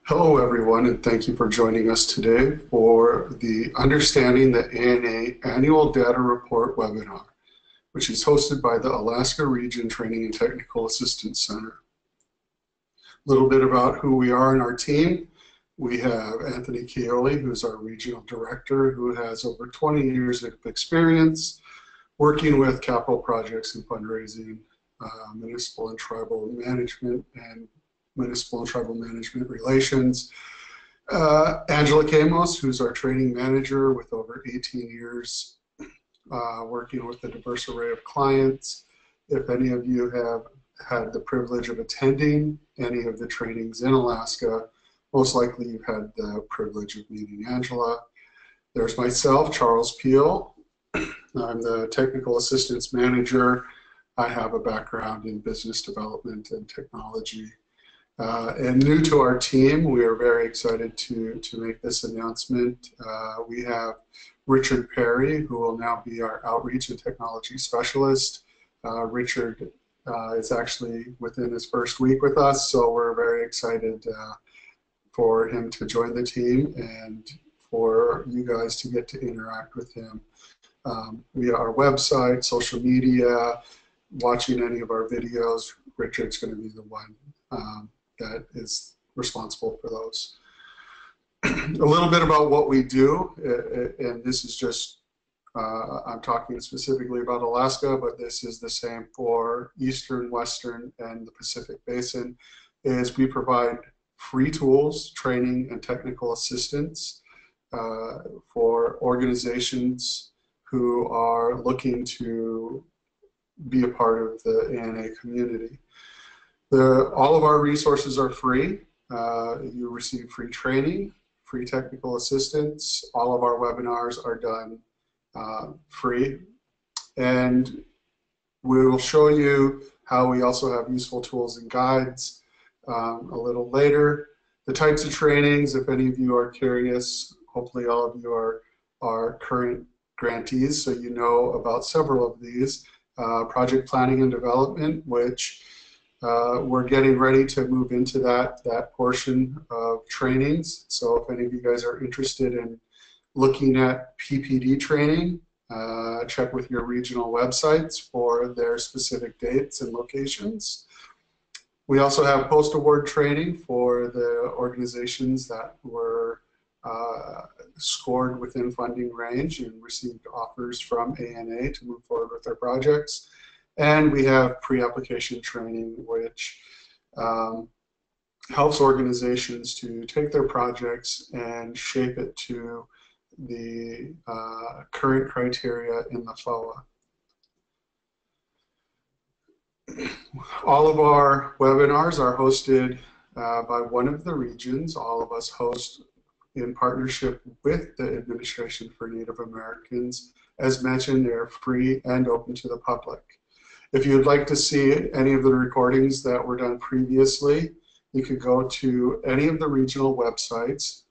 Hello, everyone, and thank you for joining us today for the Understanding the ANA Annual Data Report webinar, which is hosted by the Alaska Region Training and Technical Assistance Center. A little bit about who we are in our team. We have Anthony Chioli, who's our Regional Director, who has over 20 years of experience working with capital projects and fundraising, municipal and tribal management, and municipal and tribal management relations. Angela Camos, who's our training manager with over 18 years working with a diverse array of clients. If any of you have had the privilege of attending any of the trainings in Alaska, most likely you've had the privilege of meeting Angela. There's myself, Charles Peel. I'm the technical assistance manager. I have a background in business development and technology. And new to our team, we are very excited to make this announcement. We have Richard Perry, who will now be our Outreach and Technology Specialist. Richard is actually within his first week with us, so we're very excited for him to join the team and for you guys to get to interact with him via our website, social media, watching any of our videos. Richard's going to be the one that is responsible for those. A little bit about what we do, and this is just, I'm talking specifically about Alaska, but this is the same for Eastern, Western, and the Pacific Basin, is we provide free tools, training, and technical assistance for organizations who are looking to be a part of the ANA community. All of our resources are free. You receive free training, free technical assistance. All of our webinars are done free. And we will show you how we also have useful tools and guides a little later. The types of trainings, if any of you are curious, hopefully all of you are current grantees, so you know about several of these. Project planning and development, which we're getting ready to move into that portion of trainings. So if any of you guys are interested in looking at PPD training, check with your regional websites for their specific dates and locations. We also have post-award training for the organizations that were scored within funding range and received offers from ANA to move forward with their projects. And we have pre-application training, which helps organizations to take their projects and shape it to the current criteria in the FOA. All of our webinars are hosted by one of the regions. All of us host in partnership with the Administration for Native Americans. As mentioned, they're free and open to the public. If you'd like to see any of the recordings that were done previously, you could go to any of the regional websites,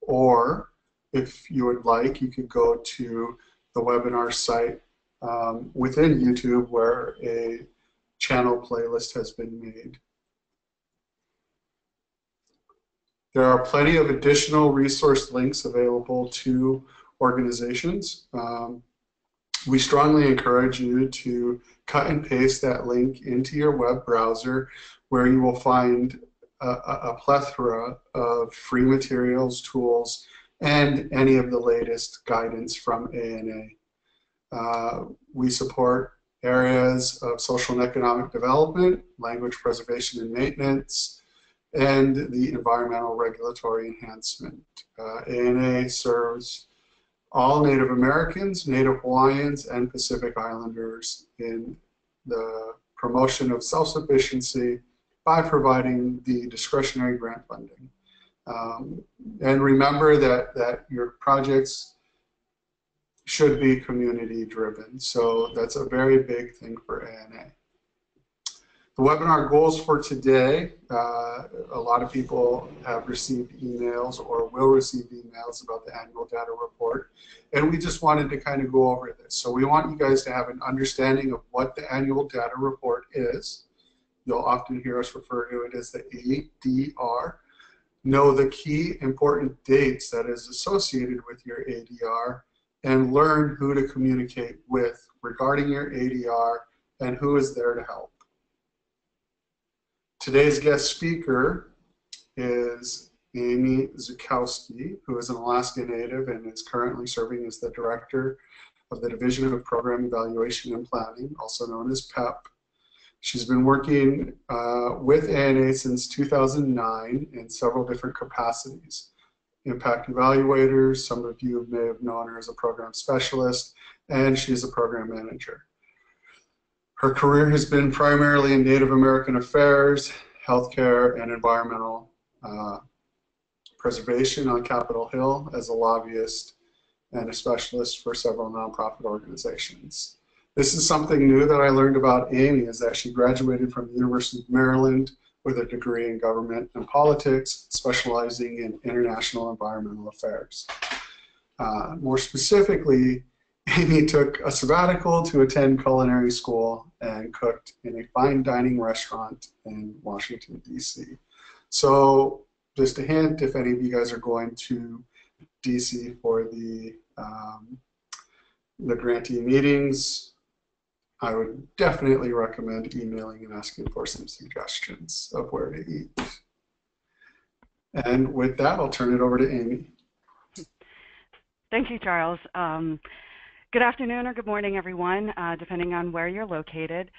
or if you would like, you could go to the webinar site within YouTube where a channel playlist has been made. There are plenty of additional resource links available to organizations. We strongly encourage you to cut and paste that link into your web browser, where you will find a plethora of free materials, tools, and any of the latest guidance from ANA. We support areas of social and economic development, language preservation and maintenance, and the environmental regulatory enhancement. ANA serves all Native Americans, Native Hawaiians, and Pacific Islanders in the promotion of self-sufficiency by providing the discretionary grant funding. And remember that your projects should be community driven. So that's a very big thing for ANA. The webinar goals for today, a lot of people have received emails or will receive emails about the annual data report, and we just wanted to kind of go over this. So we want you guys to have an understanding of what the annual data report is. You'll often hear us refer to it as the ADR. know the key important dates that is associated with your ADR, and learn who to communicate with regarding your ADR and who is there to help. Today's guest speaker is Amy Zukowski, who is an Alaska native and is currently serving as the director of the Division of Program Evaluation and Planning, also known as PEP. She's been working with ANA since 2009 in several different capacities. Impact evaluators, some of you may have known her as a program specialist, and she's a program manager. Her career has been primarily in Native American affairs, healthcare, and environmental preservation on Capitol Hill as a lobbyist and a specialist for several nonprofit organizations. This is something new that I learned about Amy, is that she graduated from the University of Maryland with a degree in government and politics, specializing in international environmental affairs. More specifically, Amy took a sabbatical to attend culinary school and cooked in a fine dining restaurant in Washington, D.C. So just a hint, if any of you guys are going to D.C. for the grantee meetings, I would definitely recommend emailing and asking for some suggestions of where to eat. And with that, I'll turn it over to Amy. Thank you, Charles. Good afternoon or good morning, everyone, depending on where you're located.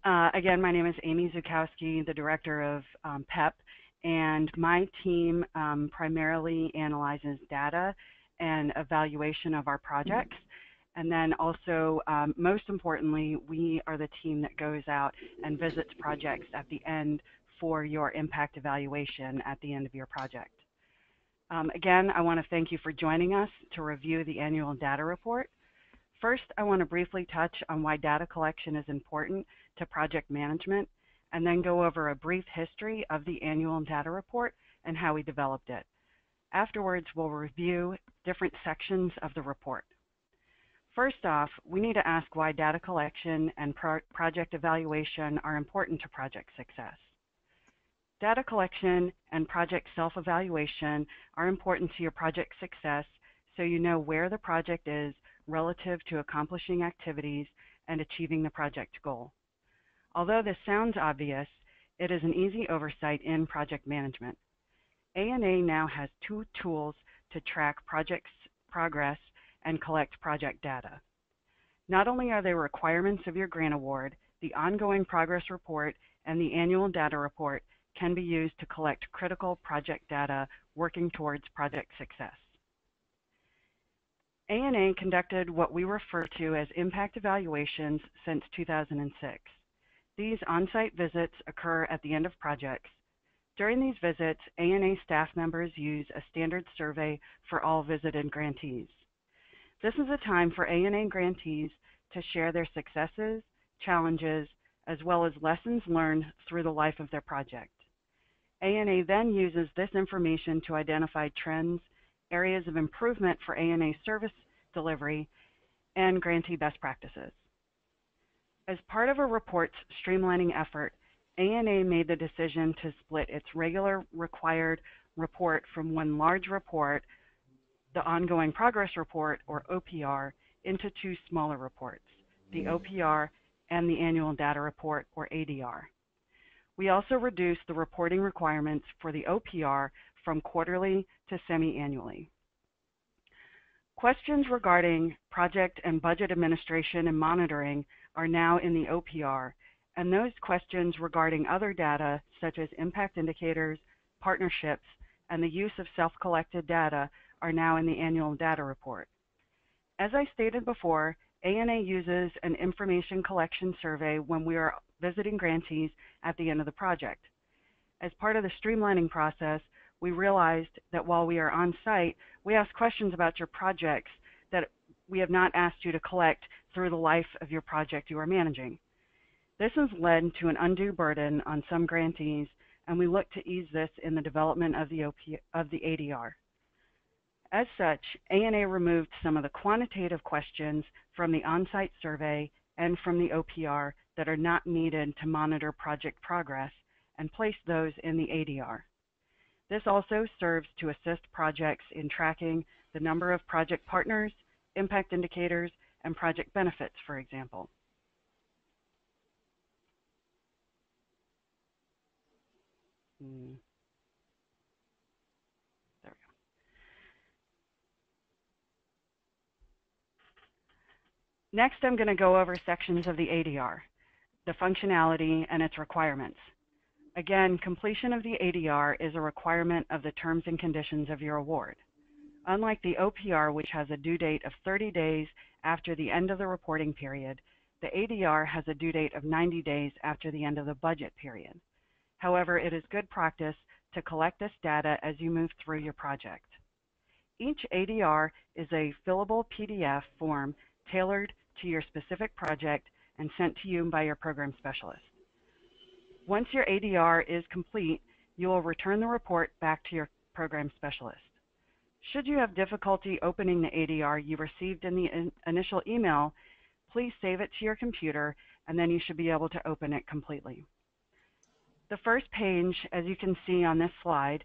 Again, my name is Amy Zukowski, the director of PEP, and my team primarily analyzes data and evaluation of our projects. And then also, most importantly, we are the team that goes out and visits projects at the end for your impact evaluation at the end of your project. Again, I want to thank you for joining us to review the annual data report. First, I want to briefly touch on why data collection is important to project management, and then go over a brief history of the annual data report and how we developed it. Afterwards, we'll review different sections of the report. First off, we need to ask why data collection and project evaluation are important to project success. Data collection and project self-evaluation are important to your project success, so you know where the project is relative to accomplishing activities and achieving the project goal. Although this sounds obvious, it is an easy oversight in project management. ANA now has two tools to track projects' progress and collect project data. Not only are they requirements of your grant award, the ongoing progress report and the annual data report can be used to collect critical project data working towards project success. ANA conducted what we refer to as impact evaluations since 2006. These on-site visits occur at the end of projects. During these visits, ANA staff members use a standard survey for all visited grantees. This is a time for ANA grantees to share their successes, challenges, as well as lessons learned through the life of their project. ANA then uses this information to identify trends, areas of improvement for ANA service delivery, and grantee best practices. As part of a report's streamlining effort, ANA made the decision to split its regular required report from one large report, the Ongoing Progress Report, or OPR, into two smaller reports, the OPR and the Annual Data Report, or ADR. We also reduced the reporting requirements for the OPR from quarterly to semi-annually. Questions regarding project and budget administration and monitoring are now in the OPR, and those questions regarding other data, such as impact indicators, partnerships, and the use of self-collected data, are now in the annual data report. As I stated before, ANA uses an information collection survey when we are visiting grantees at the end of the project. As part of the streamlining process, we realized that while we are on site, we ask questions about your projects that we have not asked you to collect through the life of your project you are managing. This has led to an undue burden on some grantees, and we look to ease this in the development of the ADR. As such, ANA removed some of the quantitative questions from the on-site survey and from the OPR that are not needed to monitor project progress, and placed those in the ADR. This also serves to assist projects in tracking the number of project partners, impact indicators, and project benefits, for example. There we go. Next, I'm going to go over sections of the ADR, the functionality and its requirements. Again, completion of the ADR is a requirement of the terms and conditions of your award. Unlike the OPR, which has a due date of 30 days after the end of the reporting period, the ADR has a due date of 90 days after the end of the budget period. However, it is good practice to collect this data as you move through your project. Each ADR is a fillable PDF form tailored to your specific project and sent to you by your program specialist. Once your ADR is complete, you will return the report back to your program specialist. Should you have difficulty opening the ADR you received in the initial email, please save it to your computer, and then you should be able to open it completely. The first page, as you can see on this slide,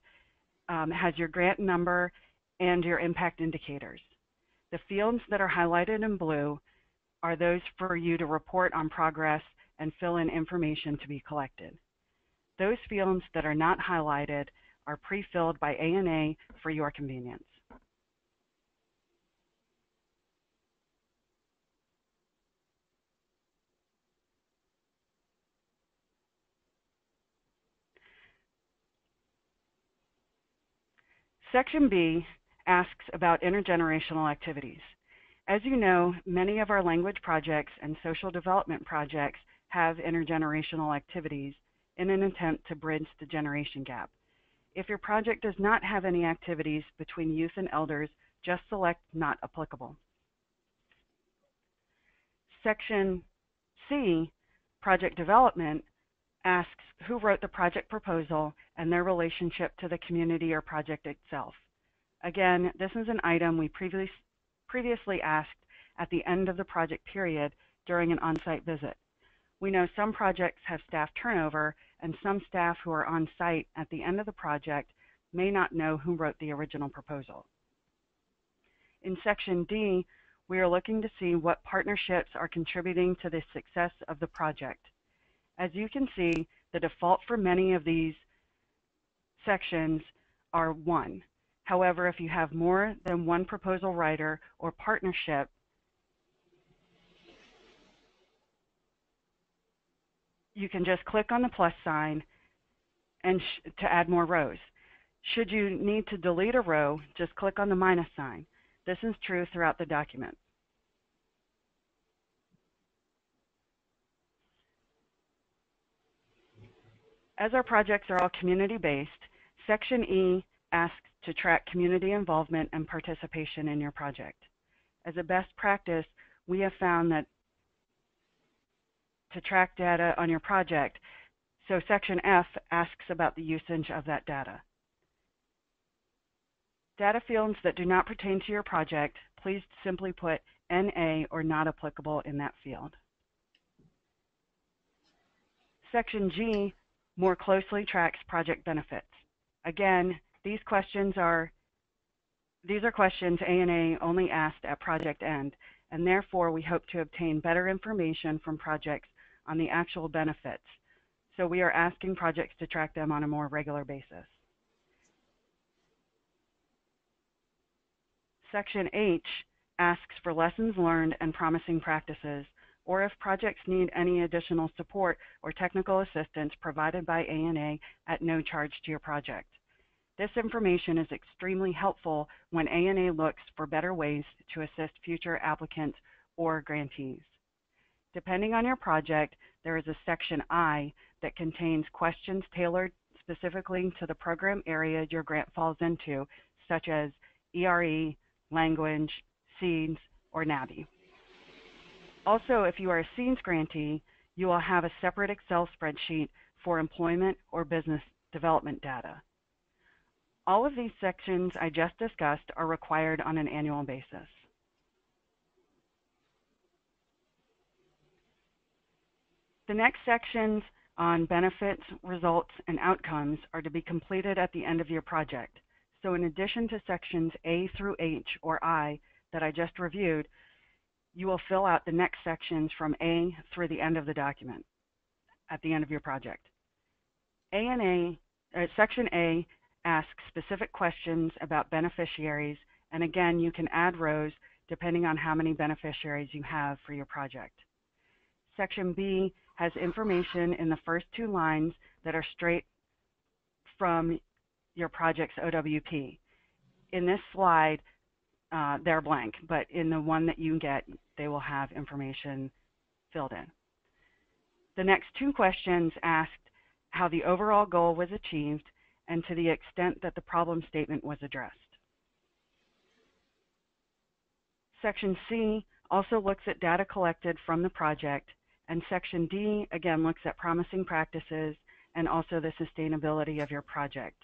has your grant number and your impact indicators. The fields that are highlighted in blue are those for you to report on progress and fill in information to be collected. Those fields that are not highlighted are pre-filled by ANA for your convenience. Section B asks about intergenerational activities. As you know, many of our language projects and social development projects have intergenerational activities in an attempt to bridge the generation gap. If your project does not have any activities between youth and elders, just select Not Applicable. Section C, Project Development, asks who wrote the project proposal and their relationship to the community or project itself. Again, this is an item we previously asked at the end of the project period during an on-site visit. We know some projects have staff turnover, and some staff who are on site at the end of the project may not know who wrote the original proposal. In Section D, we are looking to see what partnerships are contributing to the success of the project. As you can see, the default for many of these sections are 1. However, if you have more than one proposal writer or partnership, you can just click on the plus sign and to add more rows. Should you need to delete a row, just click on the minus sign. This is true throughout the document. As our projects are all community-based, Section E asks to track community involvement and participation in your project. As a best practice, we have found that to track data on your project, so Section F asks about the usage of that data. Data fields that do not pertain to your project, please simply put NA or not applicable in that field. Section G more closely tracks project benefits. Again, these are questions ANA only asked at project end, and therefore we hope to obtain better information from projects on the actual benefits. So we are asking projects to track them on a more regular basis. Section H asks for lessons learned and promising practices, or if projects need any additional support or technical assistance provided by ANA at no charge to your project. This information is extremely helpful when ANA looks for better ways to assist future applicants or grantees. Depending on your project, there is a Section I that contains questions tailored specifically to the program area your grant falls into, such as ERE, language, SEEDS, or NABI. Also, if you are a SEEDS grantee, you will have a separate Excel spreadsheet for employment or business development data. All of these sections I just discussed are required on an annual basis. The next sections on benefits, results, and outcomes are to be completed at the end of your project. So in addition to sections A through H or I that I just reviewed, you will fill out the next sections from A through the end of the document at the end of your project. Section A asks specific questions about beneficiaries, and again, you can add rows depending on how many beneficiaries you have for your project. Section B has information in the first 2 lines that are straight from your project's OWP. In this slide, they're blank, but in the one that you get, they will have information filled in. The next 2 questions asked how the overall goal was achieved and to the extent that the problem statement was addressed. Section C also looks at data collected from the project, and Section D again looks at promising practices and also the sustainability of your project,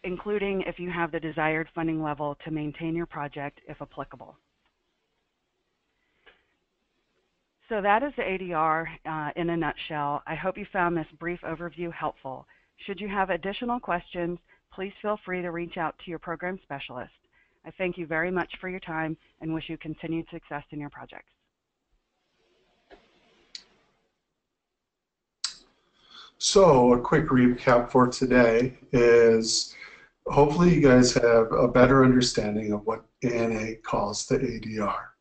including if you have the desired funding level to maintain your project if applicable. So that is the ADR in a nutshell. I hope you found this brief overview helpful. Should you have additional questions, please feel free to reach out to your program specialist. I thank you very much for your time and wish you continued success in your projects. So a quick recap for today is hopefully you guys have a better understanding of what ANA calls the ADR.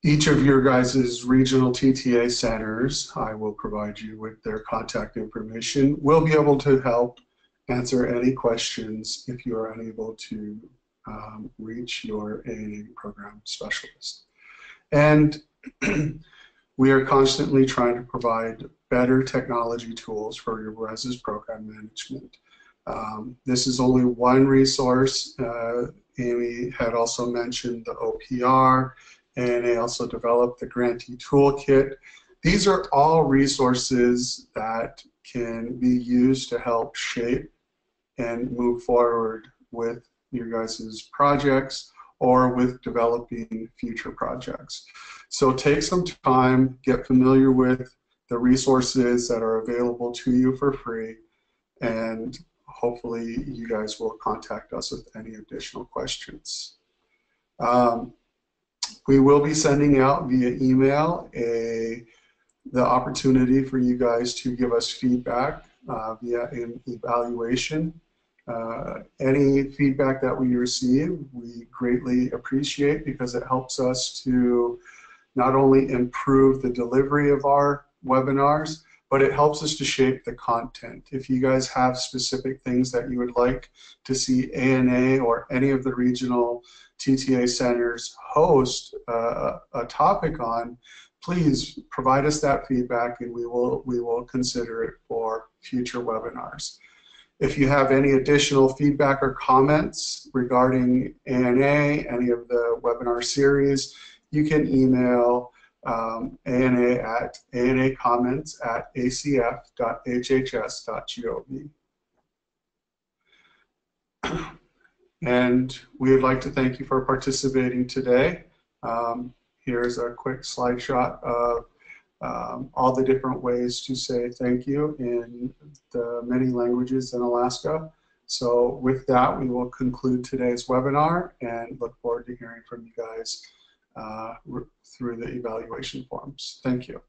Each of your guys' regional TTA centers, I will provide you with their contact information, will be able to help answer any questions if you are unable to reach your ANA program specialist. And we are constantly trying to provide better technology tools for your guys' program management. This is only one resource. Amy had also mentioned the OPR, and they also developed the Grantee Toolkit. These are all resources that can be used to help shape and move forward with your guys' projects or with developing future projects. So take some time, get familiar with the resources that are available to you for free, and hopefully you guys will contact us with any additional questions. We will be sending out via email the opportunity for you guys to give us feedback via an evaluation. Any feedback that we receive, we greatly appreciate because it helps us to not only improve the delivery of our webinars, but it helps us to shape the content. If you guys have specific things that you would like to see ANA or any of the regional TTA centers host a topic on, please provide us that feedback and we will consider it for future webinars. If you have any additional feedback or comments regarding ANA, any of the webinar series, you can email ANA at anacomments@acf.hhs.gov. And we would like to thank you for participating today. Here's a quick slide shot of all the different ways to say thank you in the many languages in Alaska. So with that, we will conclude today's webinar and look forward to hearing from you guys through the evaluation forms. Thank you.